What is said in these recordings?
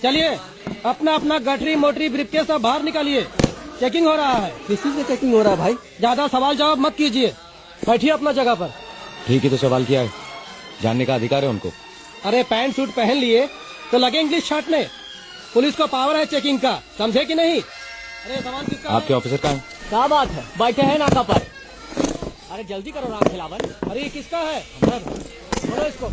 चलिए अपना अपना गठरी मोटरी ब्रीफकेस सब बाहर निकालिए, चेकिंग हो रहा है। किसी से चेकिंग हो रहा है भाई? ज्यादा सवाल जवाब मत कीजिए, बैठिए अपना जगह पर। ठीक है, तो सवाल किया है, जानने का अधिकार है उनको। अरे पैंट सूट पहन लिए तो लगे इंग्लिश छाटने। पुलिस को पावर है चेकिंग का, समझे कि नहीं? अरे सवाल किसका है? आपके ऑफिसर कहाँ हैं? क्या बात है, बैठे हैं नाका पर। अरे जल्दी करो राम खिलावन। अरे ये किसका है? छोड़ो इसको।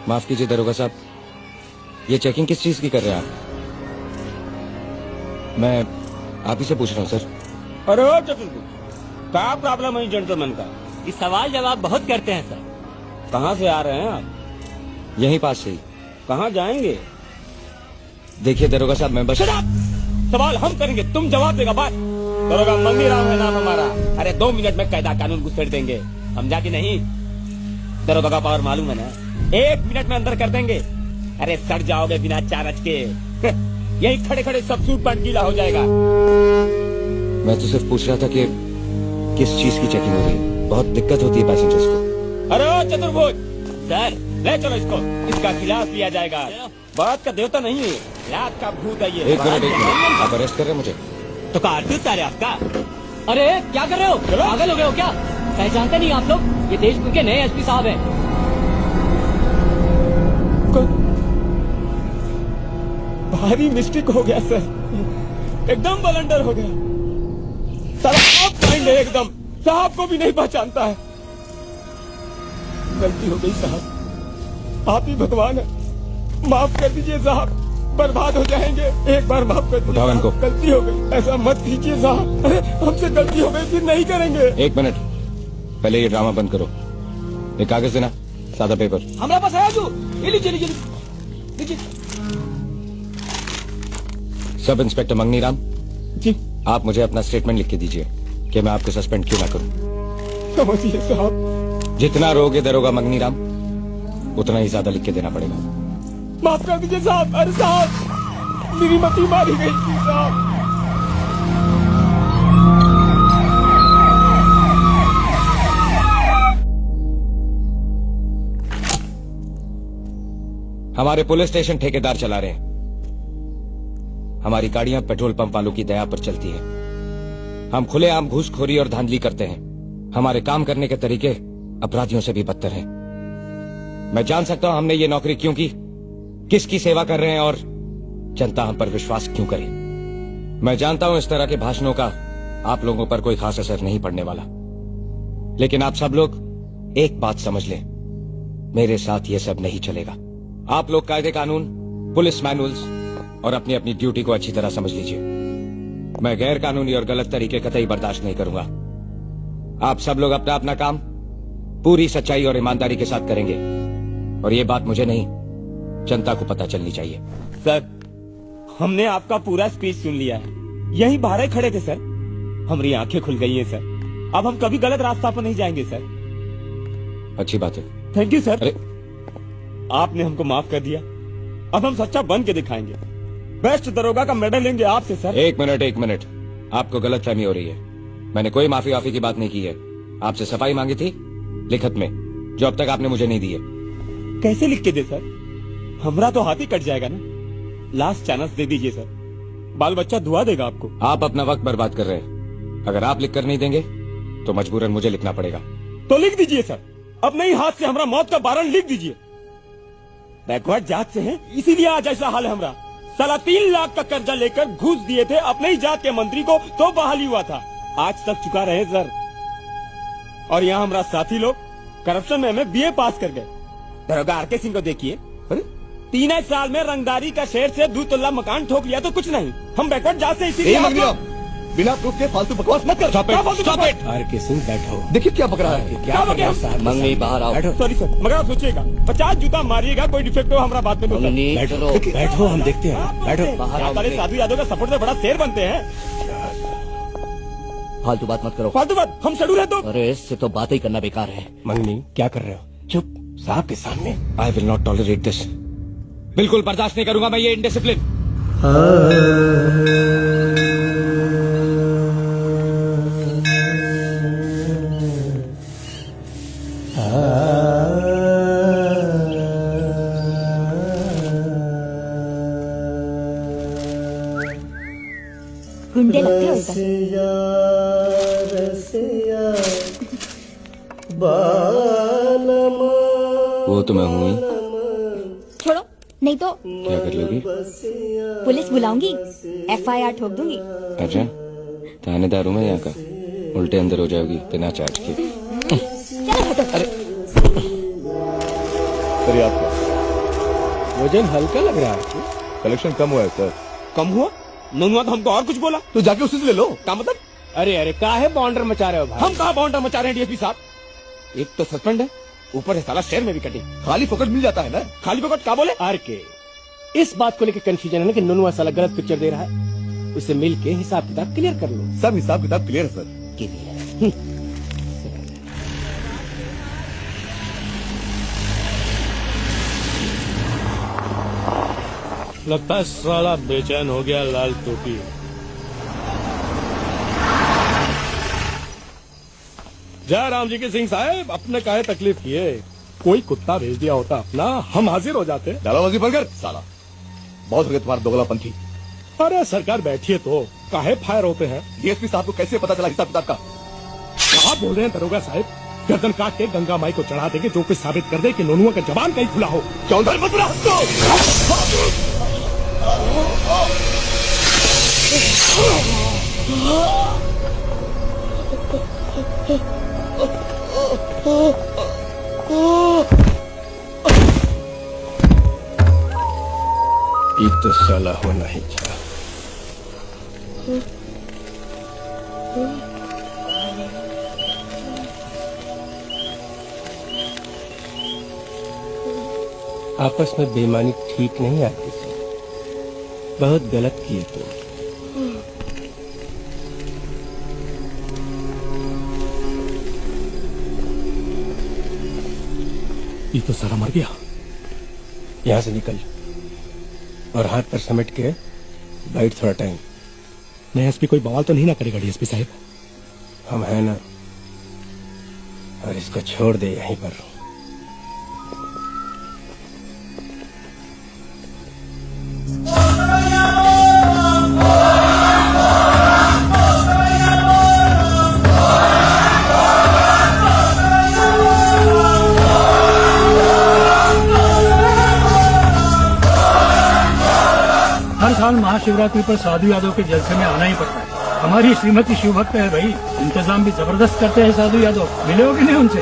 माफ कीजिए दरोगा साहब, ये चेकिंग किस चीज की कर रहे हैं आप? मैं आप ही से पूछ रहा हूँ सर। अरे ओ चतुर्भुज, क्या प्रॉब्लम है जेंटलमैन का? ये सवाल जवाब बहुत करते हैं सर। कहाँ से आ रहे हैं आप? यहीं पास से ही। कहाँ जाएंगे? देखिए दरोगा साहब, मैं बस Shut up! सवाल हम करेंगे, तुम जवाब देगा। बात दरोगा मंगीराम है नाम हमारा। अरे 2 मिनट में कायदा कानून घुसेड़ देंगे, समझा कि नहीं? दरोगा का पावर मालूम है ना? 1 मिनट में अंदर कर देंगे। अरे सड़ जाओगे बिना चारज के। यही खड़े खड़े सब सूट पैंट गीला हो जाएगा। मैं तो सिर्फ पूछ रहा था कि किस चीज की चेकिंग हो रही है, बहुत दिक्कत होती है पैसेंजर्स को। अरे ओ चतुर्भुज सर, ले चलो इसको, इसका खिलाफ लिया जाएगा। बात का देवता नहीं है, लात का भूत है ये। एक मिनट, आप अरेस्ट कर रहे हैं मुझे? तो कारतूस उतारे आपका। अरे क्या कर रहे हो, पागल हो गए हो क्या? पहचानते नहीं आप लोग? ये देशपुर के नए एसपी साहब हैं। भारी मिस्टेक हो गया सर, एकदम बलंडर हो गया। सारा आप माइंड है एकदम, साहब को भी नहीं पहचानता है। गलती हो गई साहब, आप ही भगवान है, माफ कर दीजिए साहब, बर्बाद हो जाएंगे। एक बार माफ कर दीजिए उठाओ इनको। साहब, गलती हो गई, ऐसा मत कीजिए साहब। अरे हमसे गलती हो गई, फिर नहीं करेंगे। 1 मिनट, पहले ये ड्रामा बंद करो। एक कागज देना, सादा पेपर। हमारे पास है जो, ये लीजिए लीजिए लीजिए। सब इंस्पेक्टर मंगनीराम जी आप मुझे अपना स्टेटमेंट लिख के दीजिए कि मैं आपको सस्पेंड क्यों ना करूं। समझिए साहब, जितना रोगे दरोगा मंगनीराम, उतना ही ज्यादा लिख के देना पड़ेगा। माफ कर दीजिए साहब। अरे साहब, मेरी मती मारी गई थी साहब। हमारे पुलिस स्टेशन ठेकेदार चला रहे हैं। हमारी गाड़ियां पेट्रोल पंप वालों की दया पर चलती हैं। हम खुलेआम घूसखोरी और धांधली करते हैं। हमारे काम करने के तरीके अपराधियों से भी बदतर हैं। मैं जान सकता हूं हमने ये नौकरी क्यों की, किसकी सेवा कर रहे हैं और जनता हम पर विश्वास क्यों करे। मैं जानता हूं इस तरह के भाषणों का आप लोगों पर कोई खास असर नहीं पड़ने वाला, लेकिन आप सब लोग एक बात समझ लें, मेरे साथ ये सब नहीं चलेगा। आप लोग कायदे कानून, पुलिस मैनुअल्स और अपनी अपनी ड्यूटी को अच्छी तरह समझ लीजिए। मैं गैर कानूनी और गलत तरीके कतई बर्दाश्त नहीं करूंगा। आप सब लोग अपना अपना काम पूरी सच्चाई और ईमानदारी के साथ करेंगे, और ये बात मुझे नहीं, जनता को पता चलनी चाहिए। सर, हमने आपका पूरा स्पीच सुन लिया है, यही बाहर खड़े थे सर, हमारी आंखें खुल गई हैं सर। अब हम कभी गलत रास्ता पर नहीं जाएंगे सर। अच्छी बात है। Thank you sir. अरे आपने हमको माफ कर दिया, अब हम सच्चा बन के दिखाएंगे। बेस्ट दरोगा का मेडल लेंगे आपसे सर। एक मिनट, आपको गलतफहमी हो रही है। मैंने कोई माफी वाफी की बात नहीं की है। आपसे सफाई मांगी थी लिखत में, जो अब तक आपने मुझे नहीं दी है। कैसे लिख के दे सर, हमरा तो हाथ ही कट जाएगा ना। लास्ट चांस दे दीजिए सर, बाल बच्चा दुआ देगा आपको। आप अपना वक्त बर्बाद कर रहे हैं। अगर आप लिख कर नहीं देंगे तो मजबूरन मुझे लिखना पड़ेगा। तो लिख दीजिए सर, अपने ही हाथ से हमरा मौत का वारंट लिख दीजिए। बैकवर्ड जात से हैं, इसीलिए आज ऐसा हाल है हमरा। साला 3 लाख का कर्जा लेकर घूस दिए थे अपने ही जात के मंत्री को, तो बहाली हुआ था। आज तक चुका रहे सर। और यहाँ हमारा साथी लोग करप्शन में हमें BA पास कर गए। दरोगा RK सिंह को देखिए, 3 साल में रंगदारी का शेर से 2 तल्ला मकान ठोक लिया तो कुछ नहीं। हम बैकवर्ड जात से इसीलिए बिना प्रूफ के फालतू बकवास मत कर। Stop it! RK सिंह बैठो। देखिए क्या पकड़ा है। क्या बके मंगनी बाहर आओ। सॉरी सर, मगर आप सोचिएगा 50 जूता मारिएगा, कोई डिफेक्ट हो हमारा बात में तो मंगनी बैठो, हम देखते हैं। बैठो। बाहर आओ। सारे साधु यादव का सपोर्ट से बड़ा शेर बनते हैं। फालतू बात मत करो। फालतू बात, हम शेड्यूल है तो। अरे इससे तो बात ही करना बेकार है। मंगनी क्या कर रहे हो? चुप, साहब के सामने। I will not tolerate this. बिल्कुल बर्दाश्त नहीं करूंगा मैं ये इनडिसिप्लिन। गुंडे लगते हो इधर। वो तो मैं हूँ ही। छोड़ो, नहीं तो क्या कर लोगी? पुलिस बुलाऊंगी, FIR ठोक दूंगी। अच्छा, थानेदार हूँ मैं यहाँ का, उल्टे अंदर हो जाओगी बिना चार्ज के। चलो हटो। सर, ये आपका वजन हल्का लग रहा है। कलेक्शन कम हुआ है सर। कम हुआ? ननुआ तो हमको और कुछ बोला। तो जाके उसी से ले लो। क्या मतलब? अरे अरे काहे बॉन्डर मचा रहे हो भाई? हम कहा बॉन्डर मचा रहे हैं डीएसपी साहब? एक तो सस्पेंड है, ऊपर से साला शेयर में भी कटिंग। खाली फोकट मिल जाता है ना। खाली पकड़ क्या बोले? आर के इस बात को लेकर कंफ्यूजन है ना कि ननुआ साला गलत पिक्चर दे रहा है। उसे मिल के हिसाब किताब क्लियर कर लो। सब हिसाब किताब क्लियर है सर। लगता है साला बेचैन हो गया लाल टोपी। जय राम जी के सिंह साहब, अपने काहे तकलीफ किए? कोई कुत्ता भेज दिया होता अपना, हम हाजिर हो जाते। डालाबाजी बंद कर साला। बहुत हो गया तुम्हारा दोगलापंथी। अरे सरकार बैठिए तो काहे फायर होते हैं? डीएसपी साहब को कैसे पता चला हिसाब किताब का? क्या बोल रहे हैं दरोगा साहब? गर्दन काट के गंगा माई को चढ़ा देंगे जो कुछ साबित कर दे कि नोनुआ का जबान कहीं खुला हो। चौधरी मत बुला हमको। ये तो साला होना ही था। आपस में बेईमानी ठीक नहीं आती थी, बहुत गलत किए तुम। ये तो साला मर गया। यहाँ से निकल और हाथ पर समेट के बैठ थोड़ा टाइम। नहीं एसपी कोई बवाल तो नहीं ना करेगा डीएसपी साहब? हम है ना, और इसको छोड़ दे यहीं पर। हर साल महाशिवरात्रि पर साधु यादव के जलसे में आना ही पड़ता है। हमारी श्रीमती शिवभक्त है भाई, इंतजाम भी जबरदस्त करते हैं साधु यादव। मिले हो कि नहीं उनसे?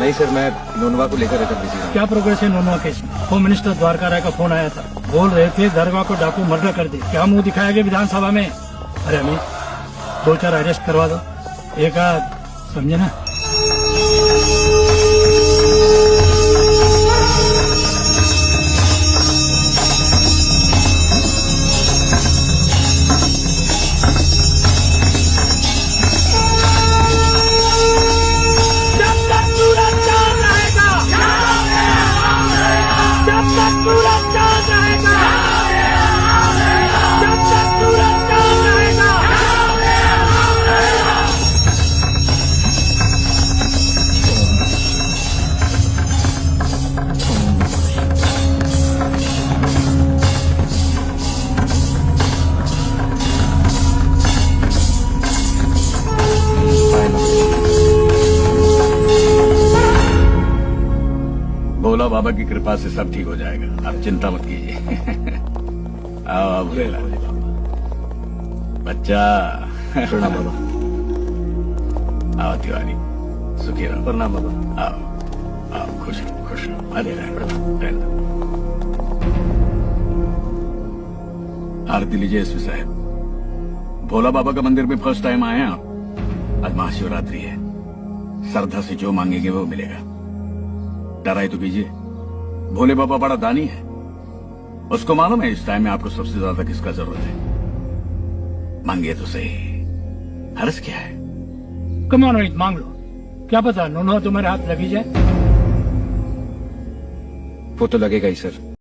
नहीं सर, मैं नोनवा को लेकर एकदम बिजी हूँ। क्या प्रोग्रेस है नोनवा केस में? होम मिनिस्टर द्वारका राय का फोन आया था, बोल रहे थे दरगाह को डाकू मर्डर कर दे। क्या मुंह दिखाया गया विधानसभा में? अरे अमित, 2-4 अरेस्ट करवा दो, एक आध, समझे ना? भोला बाबा की कृपा से सब ठीक हो जाएगा, आप चिंता मत कीजिए। आओ आओ भोला बच्चा। प्रणाम बाबा। आओ तिवारी, सुखी रहो। प्रणाम बाबा। आओ आओ, खुश रहो खुश रहो। अरे रहना। आरती लीजिए एसपी साहब। भोला बाबा का मंदिर में फर्स्ट टाइम आए हैं आप। आज महाशिवरात्रि है, श्रद्धा से जो मांगेंगे वो मिलेगा। डराई तो कीजिए, भोले बाबा बड़ा दानी है, उसको मालूम है इस टाइम में आपको सबसे ज्यादा किसका जरूरत है। मांगिए तो सही, हर्ष क्या है? कम ऑन रोहित, मांग लो। क्या पता नोनवा तुम्हारे हाथ लगी जाए। वो तो लगेगा ही सर।